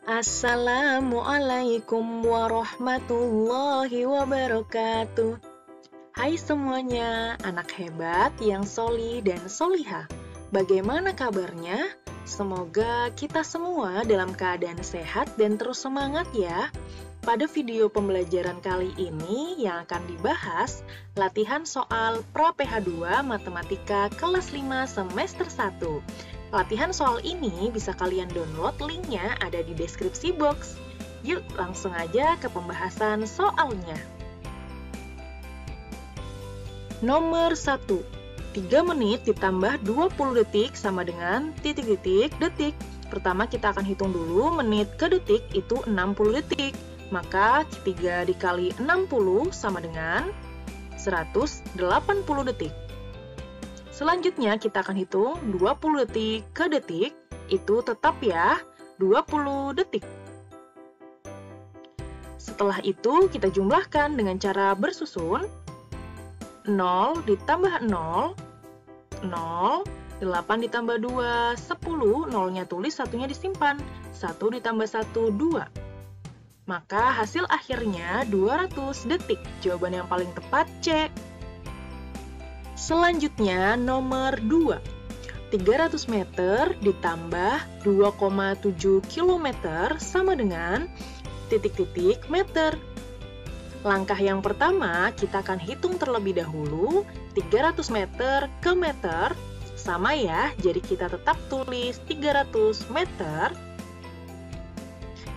Assalamualaikum warahmatullahi wabarakatuh. Hai semuanya, anak hebat yang solih dan solihah. Bagaimana kabarnya? Semoga kita semua dalam keadaan sehat dan terus semangat ya. Pada video pembelajaran kali ini yang akan dibahas latihan soal pra-PH2 Matematika kelas 5 semester 1. Latihan soal ini bisa kalian download, linknya ada di deskripsi box. Yuk langsung aja ke pembahasan soalnya. Nomor 1. 3 menit ditambah 20 detik sama dengan titik-titik detik. Pertama kita akan hitung dulu menit ke detik itu 60 detik. Maka 3 dikali 60 sama dengan 180 detik. Selanjutnya kita akan hitung 20 detik ke detik, itu tetap ya 20 detik. Setelah itu kita jumlahkan dengan cara bersusun. 0 ditambah 0, 0, 8 ditambah 2, 10, 0-nya tulis, 1-nya disimpan. 1 ditambah 1, 2. Maka hasil akhirnya 200 detik. Jawaban yang paling tepat C. Selanjutnya nomor 2. 300 meter ditambah 2,7 km sama dengan titik-titik meter. Langkah yang pertama, kita akan hitung terlebih dahulu 300 meter ke meter. Sama ya, jadi kita tetap tulis 300 meter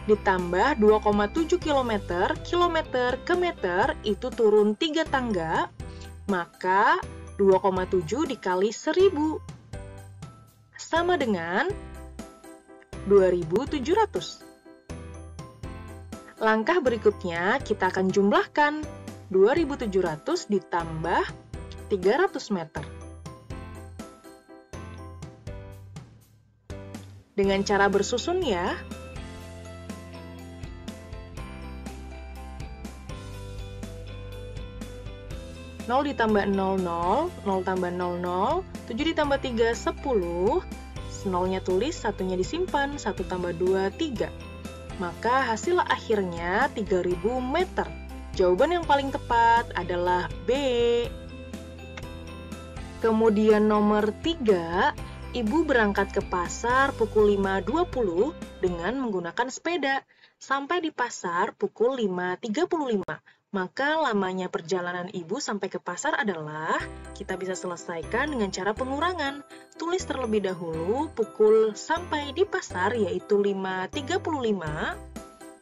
ditambah 2,7 km, kilometer ke meter itu turun 3 tangga, maka 2,7 dikali 1000 sama dengan 2700. Langkah berikutnya kita akan jumlahkan 2700 ditambah 300 meter. Dengan cara bersusun ya. 0 ditambah 0, 0, 0 tambah 0, 0, 7 ditambah 3, 10, 0-nya tulis, 1-nya disimpan, 1 tambah 2, 3. Maka hasil akhirnya 3000 meter. Jawaban yang paling tepat adalah B. Kemudian nomor 3, Ibu berangkat ke pasar pukul 5.20 dengan menggunakan sepeda. Sampai di pasar pukul 5.35. Maka lamanya perjalanan Ibu sampai ke pasar adalah, kita bisa selesaikan dengan cara pengurangan. Tulis terlebih dahulu pukul sampai di pasar yaitu 5.35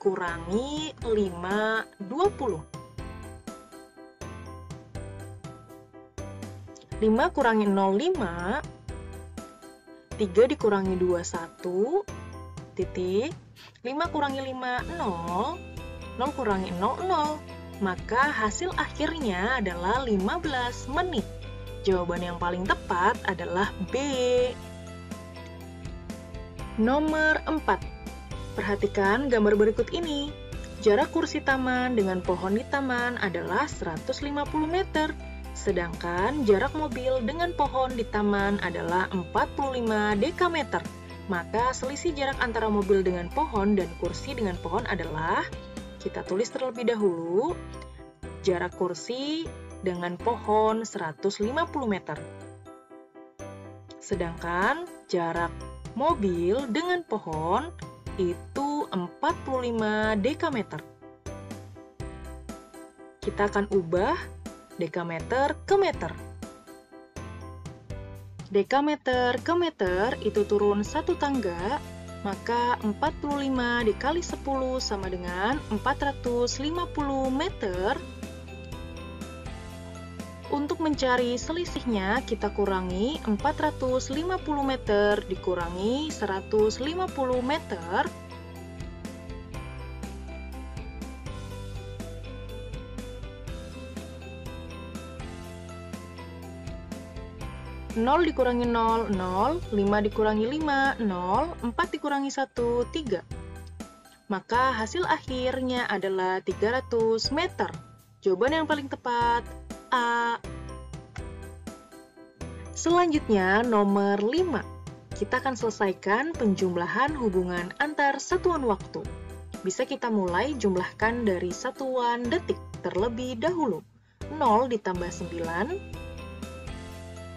kurangi 5.20. 5 kurangi 0, 5. 3 dikurangi 2, 1. Titik. 5 kurangi 5, 0. 0 kurangi 0, 0. Maka hasil akhirnya adalah 15 menit. Jawaban yang paling tepat adalah B. Nomor 4. Perhatikan gambar berikut ini. Jarak kursi taman dengan pohon di taman adalah 150 meter. Sedangkan jarak mobil dengan pohon di taman adalah 45 dekameter. Maka selisih jarak antara mobil dengan pohon dan kursi dengan pohon adalah, kita tulis terlebih dahulu, jarak kursi dengan pohon 150 meter. Sedangkan jarak mobil dengan pohon itu 45 dekameter. Kita akan ubah dekameter ke meter. Dekameter ke meter itu turun 1 tangga, maka 45 dikali 10 sama dengan 450 meter. Untuk mencari selisihnya, kita kurangi 450 meter dikurangi 150 meter. 0 dikurangi 0, 0, 5 dikurangi 5, 0, 4 dikurangi 1, 3. Maka hasil akhirnya adalah 300 meter. Jawaban yang paling tepat, A. Selanjutnya, nomor 5. Kita akan selesaikan penjumlahan hubungan antar satuan waktu. Bisa kita mulai jumlahkan dari satuan detik terlebih dahulu. 0 ditambah 9,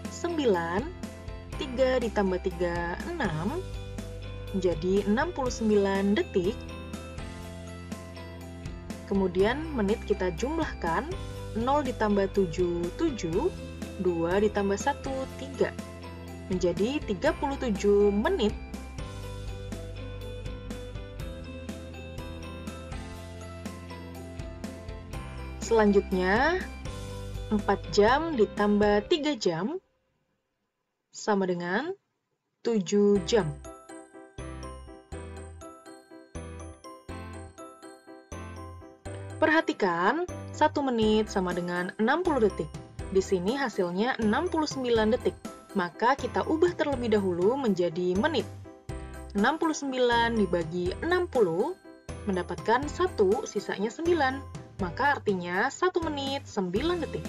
9, 3 ditambah 3, 6, menjadi 69 detik. Kemudian menit kita jumlahkan, 0 ditambah 7, 7, 2 ditambah 1, 3, menjadi 37 menit. Selanjutnya, 4 jam ditambah 3 jam sama dengan 7 jam. Perhatikan, 1 menit sama dengan 60 detik. Di sini hasilnya 69 detik. Maka kita ubah terlebih dahulu menjadi menit. 69 dibagi 60 mendapatkan 1, sisanya 9. Maka artinya 1 menit 9 detik.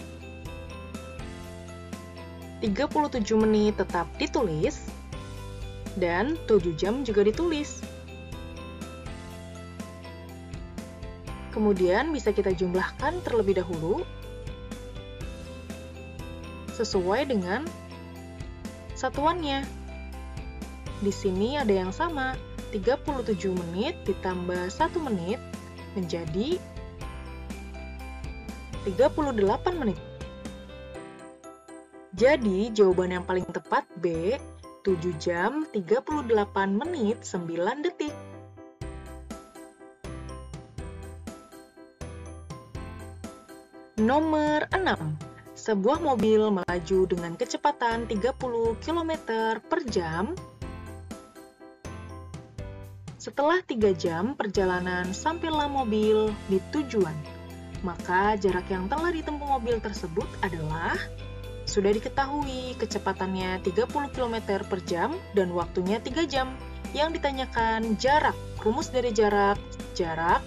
37 menit tetap ditulis, dan 7 jam juga ditulis. Kemudian bisa kita jumlahkan terlebih dahulu sesuai dengan satuannya. Di sini ada yang sama, 37 menit ditambah 1 menit menjadi 38 menit. Jadi jawaban yang paling tepat B, 7 jam 38 menit 9 detik. Nomor 6. Sebuah mobil melaju dengan kecepatan 30 km per jam. Setelah 3 jam perjalanan, sampailah mobil di tujuan. Maka jarak yang telah ditempuh mobil tersebut adalah, sudah diketahui kecepatannya 30 km per jam dan waktunya 3 jam. Yang ditanyakan jarak. Rumus dari jarak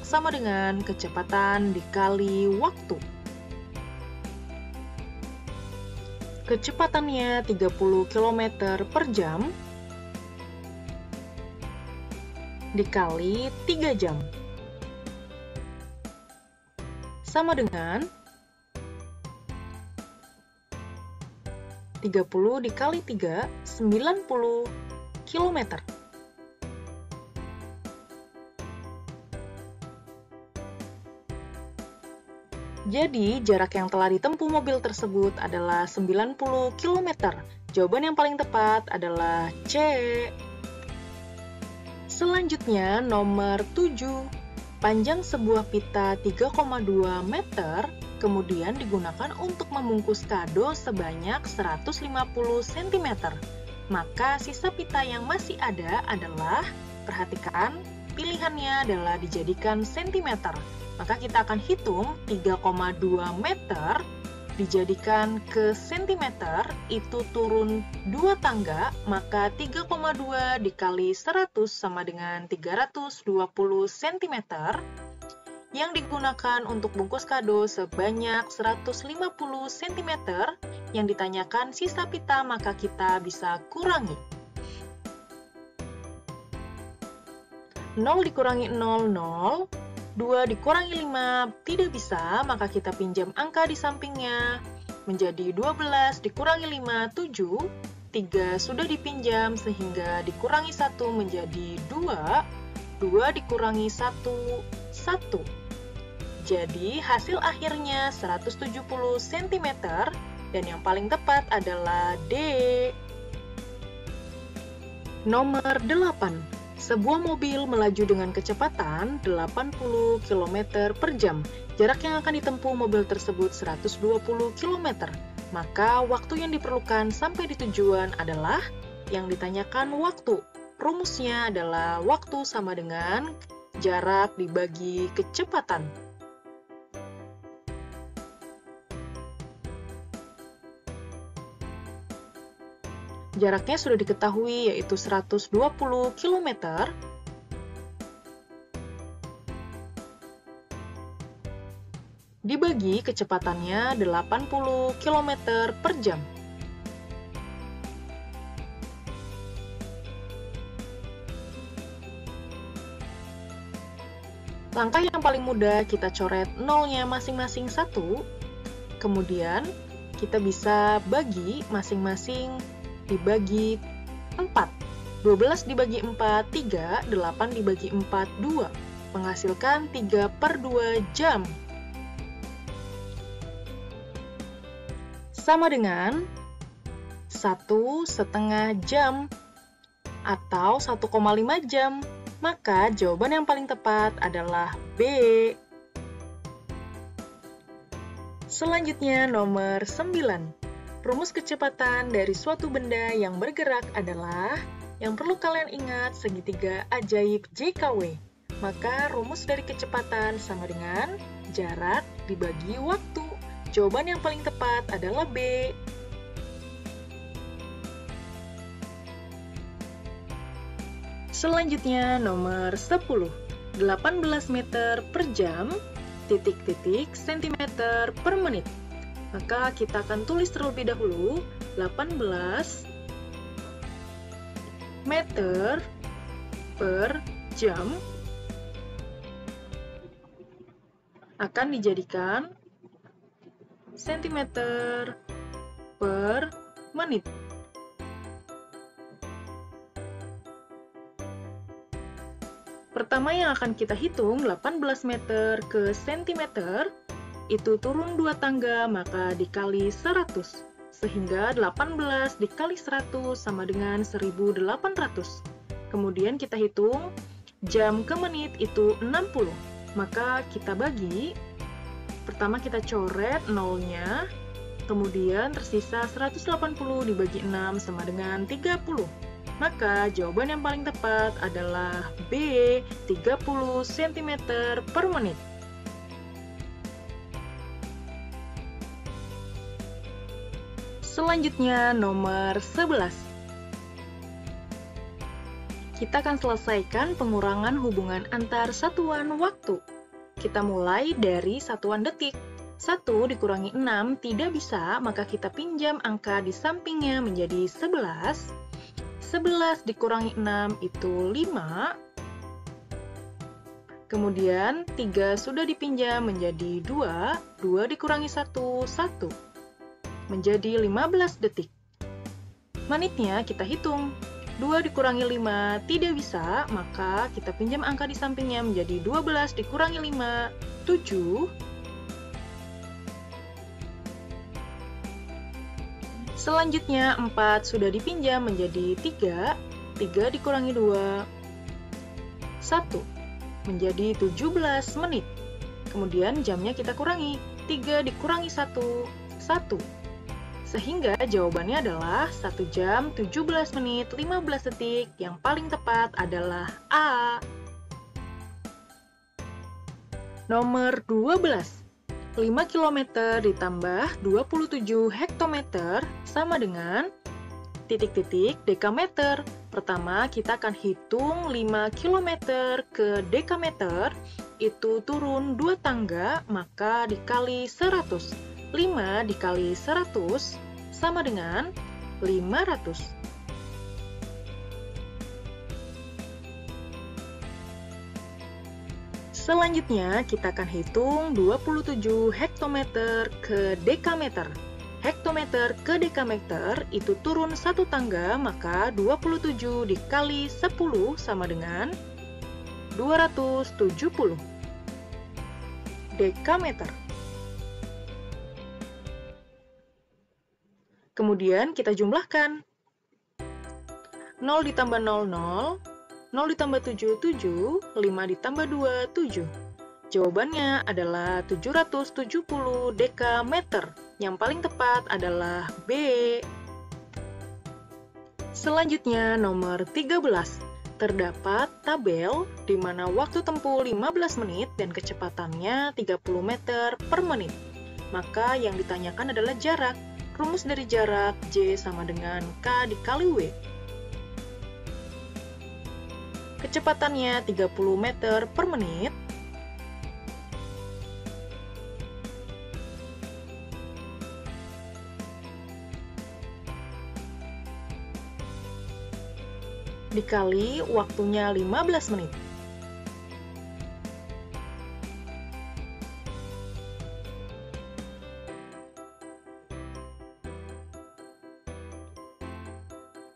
sama dengan kecepatan dikali waktu. Kecepatannya 30 km per jam dikali 3 jam sama dengan 30 dikali 3, 90 km. Jadi, jarak yang telah ditempuh mobil tersebut adalah 90 km. Jawaban yang paling tepat adalah C. Selanjutnya, nomor 7. Panjang sebuah pita 3,2 meter, kemudian digunakan untuk membungkus kado sebanyak 150 cm. Maka sisa pita yang masih ada adalah, perhatikan, pilihannya adalah dijadikan cm. Maka kita akan hitung 3,2 meter dijadikan ke cm, itu turun 2 tangga, maka 3,2 dikali 100 sama dengan 320 cm, yang digunakan untuk bungkus kado sebanyak 150 cm, yang ditanyakan sisa pita, maka kita bisa kurangi. 0 dikurangi 0, 0. 2 dikurangi 5 tidak bisa, maka kita pinjam angka di sampingnya. Menjadi 12 dikurangi 5, 7. 3 sudah dipinjam sehingga dikurangi 1 menjadi 2. 2 dikurangi 1, 1. Jadi hasil akhirnya 170 cm dan yang paling tepat adalah D. Nomor 8. Sebuah mobil melaju dengan kecepatan 80 km per jam. Jarak yang akan ditempuh mobil tersebut 120 km. Maka waktu yang diperlukan sampai di tujuan adalah, yang ditanyakan waktu. Rumusnya adalah waktu sama dengan jarak dibagi kecepatan. Jaraknya sudah diketahui yaitu 120 km. Dibagi kecepatannya 80 km per jam. Langkah yang paling mudah, kita coret nolnya masing-masing 1. Kemudian, kita bisa bagi masing-masing dibagi 4. 12 dibagi 4, 3. 8 dibagi 4, 2. Menghasilkan 3/2 jam. Sama dengan 1,5 jam atau 1,5 jam. Maka jawaban yang paling tepat adalah B. Selanjutnya nomor 9. Rumus kecepatan dari suatu benda yang bergerak adalah, yang perlu kalian ingat, segitiga ajaib JKW. Maka rumus dari kecepatan sama dengan jarak dibagi waktu. Jawaban yang paling tepat adalah B. Selanjutnya nomor 10. 18 meter per jam, titik-titik sentimeter per menit. Maka kita akan tulis terlebih dahulu 18 meter per jam akan dijadikan sentimeter per menit. Pertama yang akan kita hitung 18 meter ke sentimeter, itu turun 2 tangga maka dikali 100. Sehingga 18 dikali 100 sama dengan 1800. Kemudian kita hitung jam ke menit itu 60. Maka kita bagi, pertama kita coret nolnya, kemudian tersisa 180 dibagi 6 sama dengan 30. Maka jawaban yang paling tepat adalah B, 30 cm per menit. Selanjutnya nomor 11. Kita akan selesaikan pengurangan hubungan antar satuan waktu. Kita mulai dari satuan detik. 1 dikurangi 6 tidak bisa, maka kita pinjam angka di sampingnya menjadi 11. 11 dikurangi 6 itu 5. Kemudian 3 sudah dipinjam menjadi 2. 2 dikurangi 1, 1. Menjadi 15 detik. Menitnya kita hitung. 2 dikurangi 5 tidak bisa, maka kita pinjam angka di sampingnya menjadi 12 dikurangi 5, 7. Selanjutnya 4 sudah dipinjam menjadi 3, 3 dikurangi 2, 1, menjadi 17 menit. Kemudian jamnya kita kurangi, 3 dikurangi 1, 1. Sehingga jawabannya adalah 1 jam 17 menit 15 detik, yang paling tepat adalah A. Nomor 12. 5 km ditambah 27 hektometer sama dengan titik-titik dekameter. Pertama, kita akan hitung 5 km ke dekameter, itu turun 2 tangga, maka dikali 100. 5 dikali 100 sama dengan 500. Selanjutnya, kita akan hitung 27 hektometer ke dekameter. Hektometer ke dekameter itu turun 1 tangga, maka 27 dikali 10 sama dengan 270 dekameter. Kemudian kita jumlahkan. 0 ditambah 0, 0. 0 ditambah 7, 7. 5 ditambah 2, 7. Jawabannya adalah 770 dekameter. Yang paling tepat adalah B. Selanjutnya nomor 13. Terdapat tabel di mana waktu tempuh 15 menit dan kecepatannya 30 meter per menit. Maka yang ditanyakan adalah jarak. Rumus dari jarak J sama dengan K dikali W. Kecepatannya 30 meter per menit. Dikali waktunya 15 menit.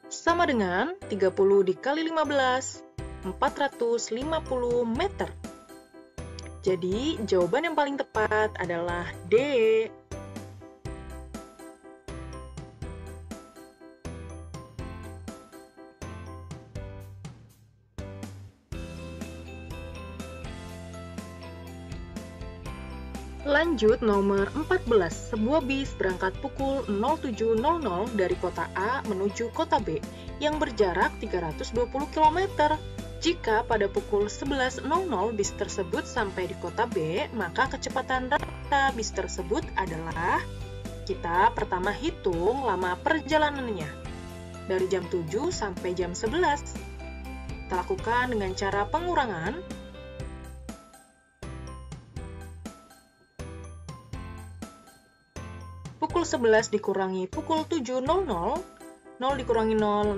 Sama dengan 30 dikali 15, 450 meter. Jadi, jawaban yang paling tepat adalah D. Lanjut nomor 14, sebuah bis berangkat pukul 07.00 dari kota A menuju kota B yang berjarak 320 km. Jika pada pukul 11.00 bis tersebut sampai di kota B, maka kecepatan rata bis tersebut adalah, kita pertama hitung lama perjalanannya, dari jam 7 sampai jam 11. Kita lakukan dengan cara pengurangan. Pukul 11 dikurangi pukul 7.00, 0 dikurangi 0,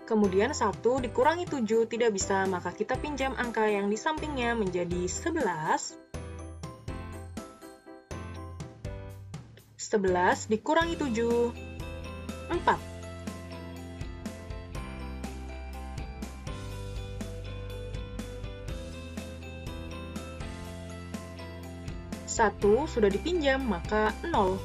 kemudian 1 dikurangi 7 tidak bisa, maka kita pinjam angka yang di sampingnya menjadi 11. 11 dikurangi 7, 4. 1 sudah dipinjam, maka 0.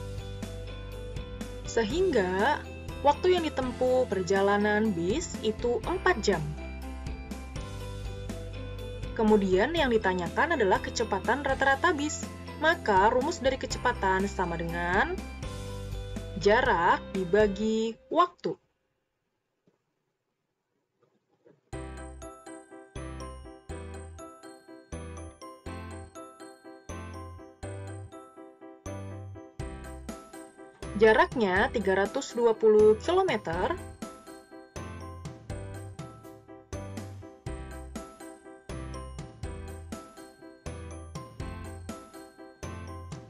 Sehingga waktu yang ditempuh perjalanan bis itu 4 jam. Kemudian yang ditanyakan adalah kecepatan rata-rata bis. Maka rumus dari kecepatan sama dengan jarak dibagi waktu. Jaraknya 320 km.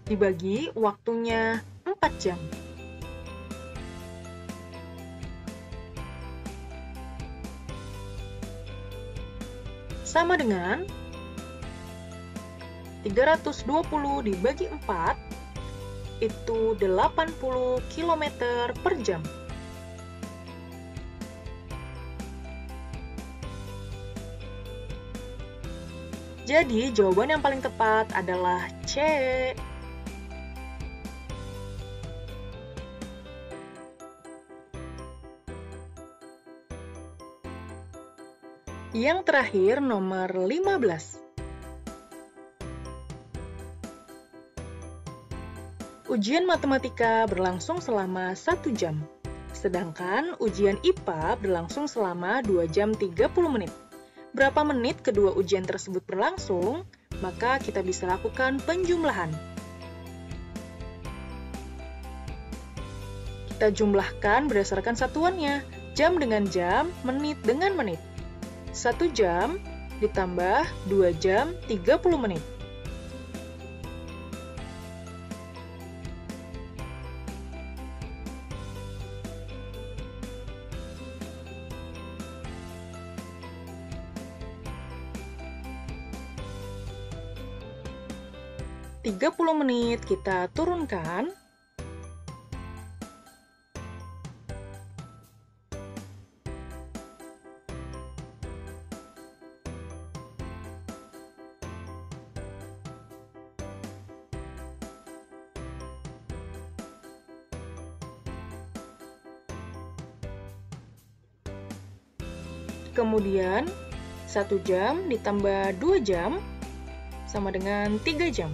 Dibagi waktunya 4 jam. Sama dengan 320 dibagi 4 itu 80 km per jam. Jadi, jawaban yang paling tepat adalah C. Yang terakhir, nomor 15. Ujian matematika berlangsung selama 1 jam, sedangkan ujian IPA berlangsung selama 2 jam 30 menit. Berapa menit kedua ujian tersebut berlangsung, maka kita bisa lakukan penjumlahan. Kita jumlahkan berdasarkan satuannya, jam dengan jam, menit dengan menit. 1 jam ditambah 2 jam 30 menit. Tiga 30 menit kita turunkan. Kemudian 1 jam ditambah 2 jam sama dengan 3 jam.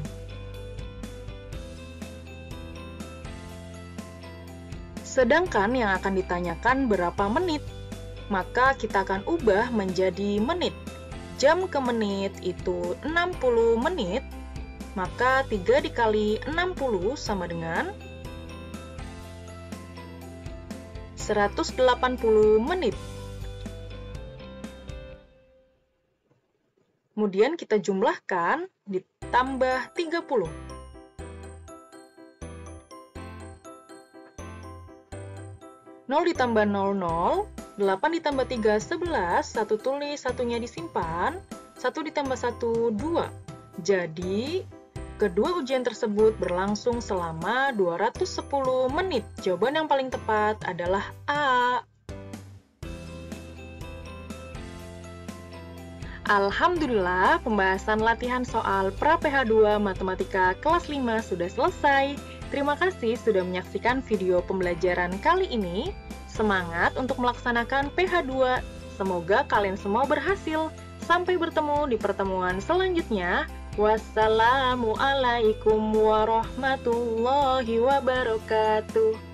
Sedangkan yang akan ditanyakan berapa menit, maka kita akan ubah menjadi menit. Jam ke menit itu 60 menit, Maka 3 dikali 60 sama dengan 180 menit. Kemudian kita jumlahkan, ditambah 30. Nol ditambah 00, 8 ditambah 3, 11, 1 tulis, satunya disimpan, 1 ditambah 1, 2. Jadi, kedua ujian tersebut berlangsung selama 210 menit. Jawaban yang paling tepat adalah A. Alhamdulillah, pembahasan latihan soal pra-PH2 Matematika kelas 5 sudah selesai. Terima kasih sudah menyaksikan video pembelajaran kali ini. Semangat untuk melaksanakan PH2. Semoga kalian semua berhasil. Sampai bertemu di pertemuan selanjutnya. Wassalamualaikum warahmatullahi wabarakatuh.